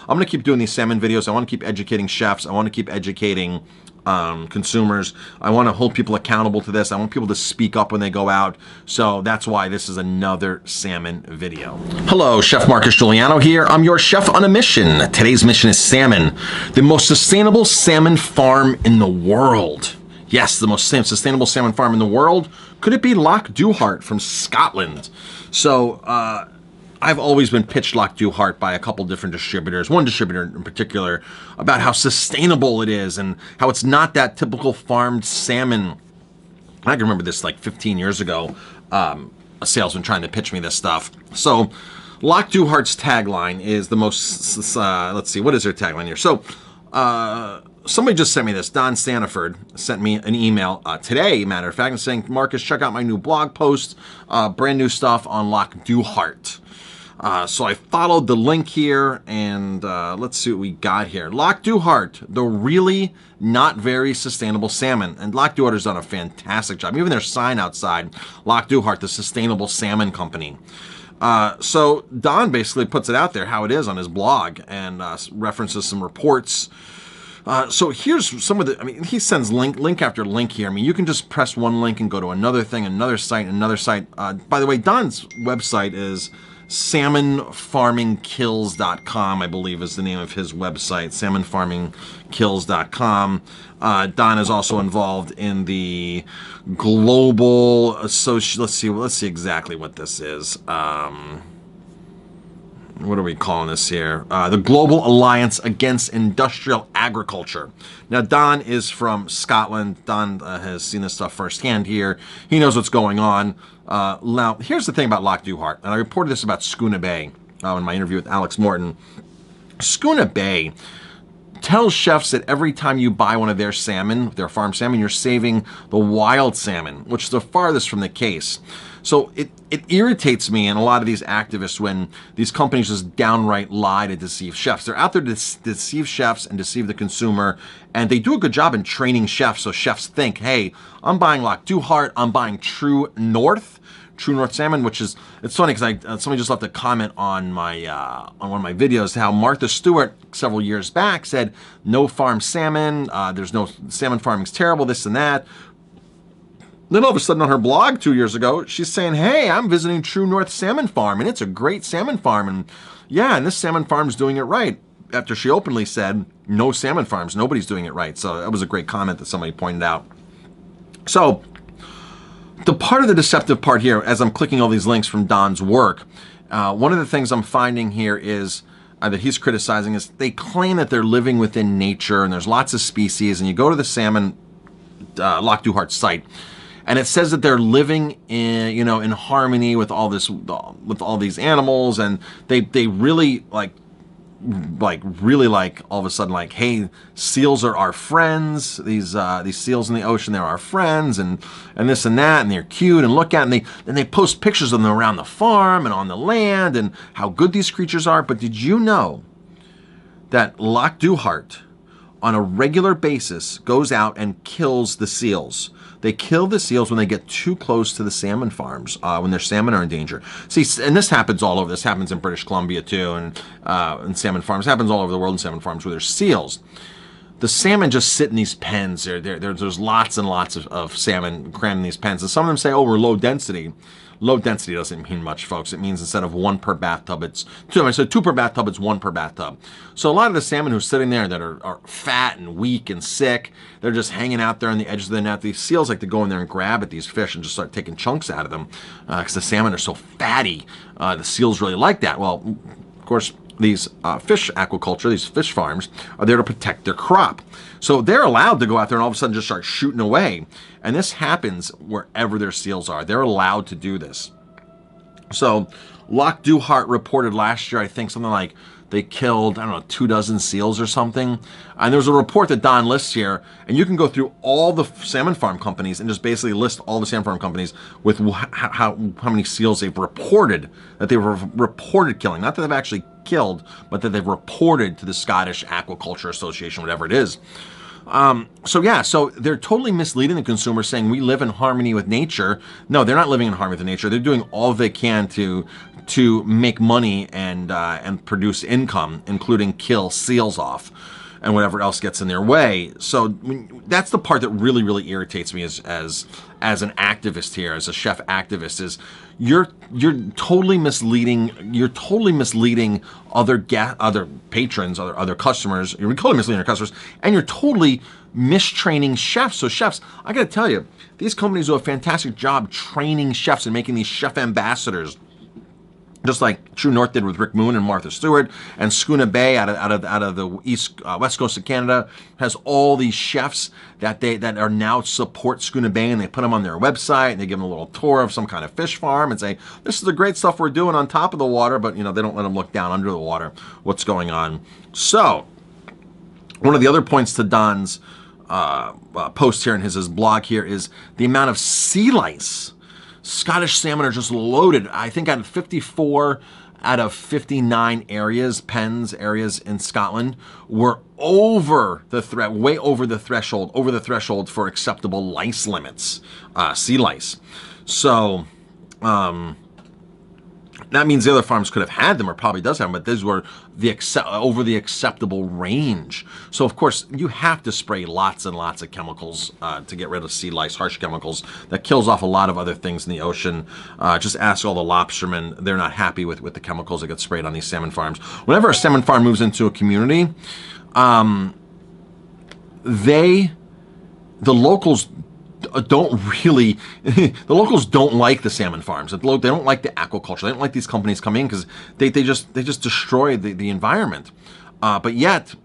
I'm going to keep doing these salmon videos. I want to keep educating chefs. I want to keep educating consumers. I want to hold people accountable to this. I want people to speak up when they go out. So that's why this is another salmon video. Hello, Chef Marcus Guiliano here. I'm your chef on a mission. Today's mission is salmon, the most sustainable salmon farm in the world. Yes, the most sustainable salmon farm in the world. Could it be Loch Duhart from Scotland? So, I've always been pitched Loch Duhart by a couple different distributors, one distributor in particular, about how sustainable it is and how it's not that typical farmed salmon. I can remember this like 15 years ago, a salesman trying to pitch me this stuff. So Loch Duhart's tagline is the most, let's see, what is their tagline here? So somebody just sent me this. Don Staniford sent me an email today, matter of fact, and saying, Marcus, check out my new blog post, brand new stuff on Loch Duhart. So I followed the link here, and let's see what we got here. Loch Duhart, the really not very sustainable salmon. And Loch Duhart has done a fantastic job. Even their sign outside, Loch Duhart, the sustainable salmon company. So Don basically puts it out there how it is on his blog and references some reports. So here's some of the, I mean, he sends link after link here. I mean, you can just press one link and go to another thing, another site. By the way, Don's website is salmonfarmingkills.com, I believe is the name of his website, salmonfarmingkills.com. Don is also involved in the global association. Let's see exactly what this is. What are we calling this here? The Global Alliance Against Industrial Agriculture. Now, Don is from Scotland. Don has seen this stuff firsthand here. He knows what's going on. Now, here's the thing about Loch Duhart, and I reported this about Schooner Bay in my interview with Alex Morton. Schooner Bay tells chefs that every time you buy one of their salmon, their farm salmon, you're saving the wild salmon, which is the farthest from the case. So it irritates me and a lot of these activists when these companies just downright lie to deceive chefs. They're out there to deceive chefs and deceive the consumer, and they do a good job in training chefs so chefs think, hey, I'm buying Loch Duhart, I'm buying True North salmon, which is, it's funny because somebody just left a comment on my on one of my videos how Martha Stewart several years back said no farm salmon, there's no salmon farming's terrible, this and that. Then all of a sudden on her blog 2 years ago, she's saying, hey, I'm visiting True North Salmon Farm, and it's a great salmon farm. And yeah, and this salmon farm's doing it right. After she openly said, no salmon farms, nobody's doing it right. So that was a great comment that somebody pointed out. So the part of the deceptive part here, as I'm clicking all these links from Don's work, one of the things I'm finding here is that he's criticizing is they claim that they're living within nature and there's lots of species. And you go to the salmon Loch Duhart site, and it says that they're living in, in harmony with all this, with all these animals, and they really really all of a sudden hey, seals are our friends. These seals in the ocean, they're our friends, and this and that, and they're cute and look at, and they post pictures of them around the farm and on the land and how good these creatures are. But did you know that Loch Duhart on a regular basis goes out and kills the seals? They kill the seals when they get too close to the salmon farms, when their salmon are in danger. See, and this happens all over. This happens in British Columbia too, and in salmon farms. It happens all over the world in salmon farms where there's seals. The salmon just sit in these pens. There's lots and lots of salmon crammed in these pens. And some of them say, oh, we're low density. Low density doesn't mean much, folks. It means instead of one per bathtub, it's two. So two per bathtub, it's one per bathtub. So a lot of the salmon who's sitting there that are fat and weak and sick, they're just hanging out there on the edge of the net. These seals like to go in there and grab at these fish and just start taking chunks out of them because the salmon are so fatty. The seals really like that. Well, of course, these fish aquaculture, these fish farms, are there to protect their crop. So they're allowed to go out there and all of a sudden just start shooting away. And this happens wherever their seals are. They're allowed to do this. So Loch Duhart reported last year, I think, something like they killed, 24 seals or something. And there's a report that Don lists here, and you can go through all the salmon farm companies and just basically list all the salmon farm companies with how many seals they've reported, that they were reported killing. Not that they've actually killed, but that they've reported to the Scottish Aquaculture Association, whatever it is. So they're totally misleading the consumer, saying we live in harmony with nature. No, they're not living in harmony with nature. They're doing all they can to to make money and produce income, including kill seals off and whatever else gets in their way. So that's the part that really, really irritates me as an activist here, as a chef activist, is you're totally misleading. You're totally misleading other patrons, other customers. You're totally misleading your customers, and you're totally mistraining chefs. So chefs, I got to tell you, these companies do a fantastic job training chefs and making these chef ambassadors. Just like True North did with Rick Moon and Martha Stewart, and Schooner Bay out of the west coast of Canada has all these chefs that are now support Schooner Bay, and they put them on their website and they give them a little tour of some kind of fish farm and say, this is the great stuff we're doing on top of the water, but they don't let them look down under the water what's going on. So one of the other points to Don's post here in his blog here is the amount of sea lice. Scottish salmon are just loaded. I think out of 54 out of 59 pens areas in Scotland were over the way over the threshold for acceptable lice limits, sea lice. So that means the other farms could have had them, or probably does have them, but these were over the acceptable range. So of course you have to spray lots and lots of chemicals to get rid of sea lice, harsh chemicals that kills off a lot of other things in the ocean. Just ask all the lobstermen; they're not happy with the chemicals that get sprayed on these salmon farms. Whenever a salmon farm moves into a community, the locals don't really, the locals don't like the salmon farms. They don't like the aquaculture. They don't like these companies coming in because they just destroy the environment. But yet,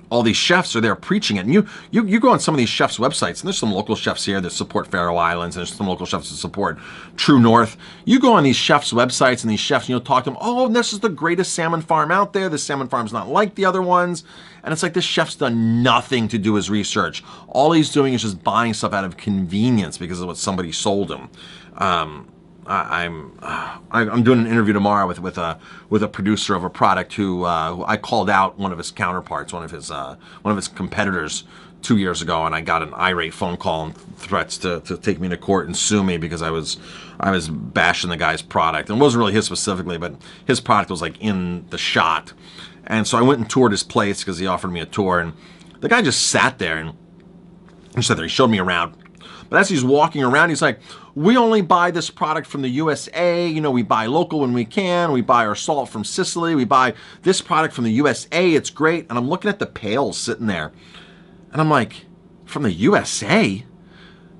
all these chefs are there preaching it. And you go on some of these chefs' websites, and there's some local chefs here that support Faroe Islands, and there's some local chefs that support True North. You go on these chefs' websites, and these chefs, talk to them, oh, this is the greatest salmon farm out there. This salmon farm's not like the other ones. And it's like this chef's done nothing to do his research. All he's doing is just buying stuff out of convenience because of what somebody sold him. I'm doing an interview tomorrow with a producer of a product who I called out one of his counterparts, one of his competitors 2 years ago, and I got an irate phone call and threats to take me to court and sue me because I was bashing the guy's product. And it wasn't really his specifically, but his product was like in the shot. And so I went and toured his place because he offered me a tour, and the guy just sat there and he showed me around. But as he's walking around, he's like, we only buy this product from the USA. We buy local when we can. We buy our salt from Sicily. We buy this product from the USA. It's great. And I'm looking at the pails sitting there, and I'm like, from the USA?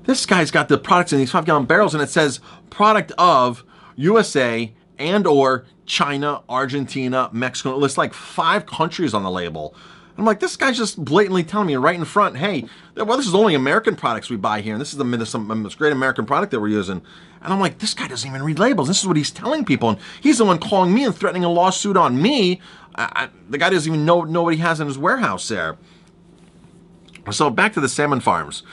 This guy's got the products in these 5-gallon barrels, and it says product of USA and or China, Argentina, Mexico. It lists like 5 countries on the label. I'm like, this guy's just blatantly telling me right in front, hey, well, this is only American products we buy here, and this is this great American product that we're using. And I'm like, this guy doesn't even read labels. This is what he's telling people, and he's the one calling me and threatening a lawsuit on me. The guy doesn't even know what he has in his warehouse there. So back to the salmon farms.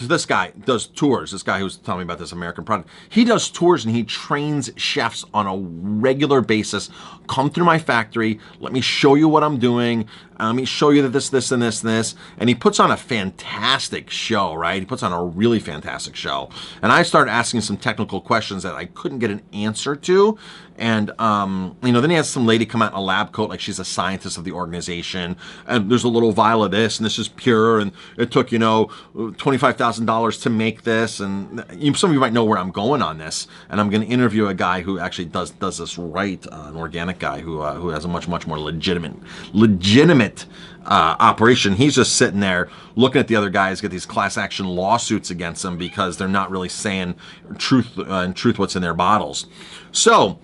This guy does tours. This guy who's telling me about this American product, he does tours and he trains chefs on a regular basis. Come through my factory. Let me show you what I'm doing. Let me show you that this, and this. And he puts on a fantastic show, right? He puts on a really fantastic show. And I started asking some technical questions that I couldn't get an answer to. And, then he has some lady come out in a lab coat, like she's a scientist of the organization. And there's a little vial of this, and this is pure. And it took, $25,000 to make this. And some of you might know where I'm going on this. And I'm going to interview a guy who actually does this right, an organic guy who has a much more legitimate operation. He's just sitting there looking at the other guys get these class action lawsuits against them because they're not really saying truth what's in their bottles. So,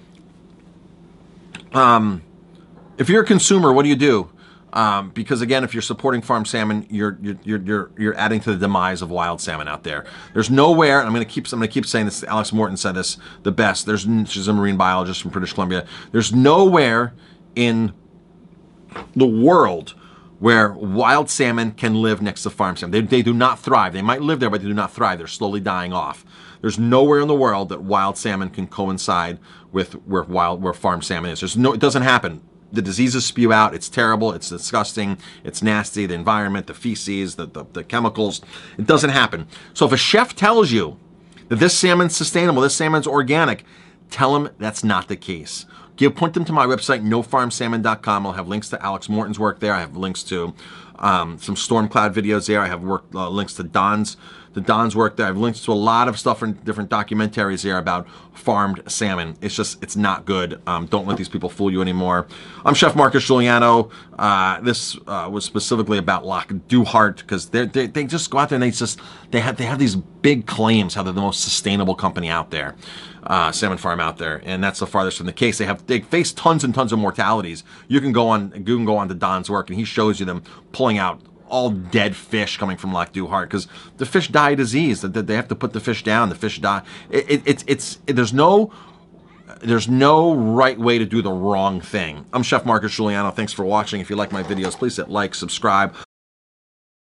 if you're a consumer, what do you do? Because again, if you're supporting farm salmon, you're adding to the demise of wild salmon out there. There's nowhere, and I'm going to keep saying this. Alex Morton said this the best. She's a marine biologist from British Columbia. There's nowhere in the world where wild salmon can live next to farm salmon. They do not thrive. They might live there, but they do not thrive. They're slowly dying off. There's nowhere in the world that wild salmon can coincide with where farm salmon is. It doesn't happen. The diseases spew out. It's terrible. It's disgusting. It's nasty. The environment, the feces, the chemicals. It doesn't happen. So if a chef tells you that this salmon's sustainable, this salmon's organic, tell them that's not the case. Point them to my website, nofarmsalmon.com. I'll have links to Alex Morton's work there. I have links to some storm cloud videos there. I have links to Don's work there. I have links to a lot of stuff in different documentaries there about farmed salmon. It's not good. Don't let these people fool you anymore. I'm Chef Marcus Guiliano. This was specifically about Loch Duhart because they just go out there and they have these big claims how they're the most sustainable company out there. Salmon farm out there, and that's the farthest from the case. They face tons and tons of mortalities. You can go on to Don's work, and he shows you them pulling out all dead fish coming from Loch Duhart because the fish die of disease. That they have to put the fish down. The fish die. There's no right way to do the wrong thing. I'm Chef Marcus Guiliano. Thanks for watching. If you like my videos, please hit like, subscribe.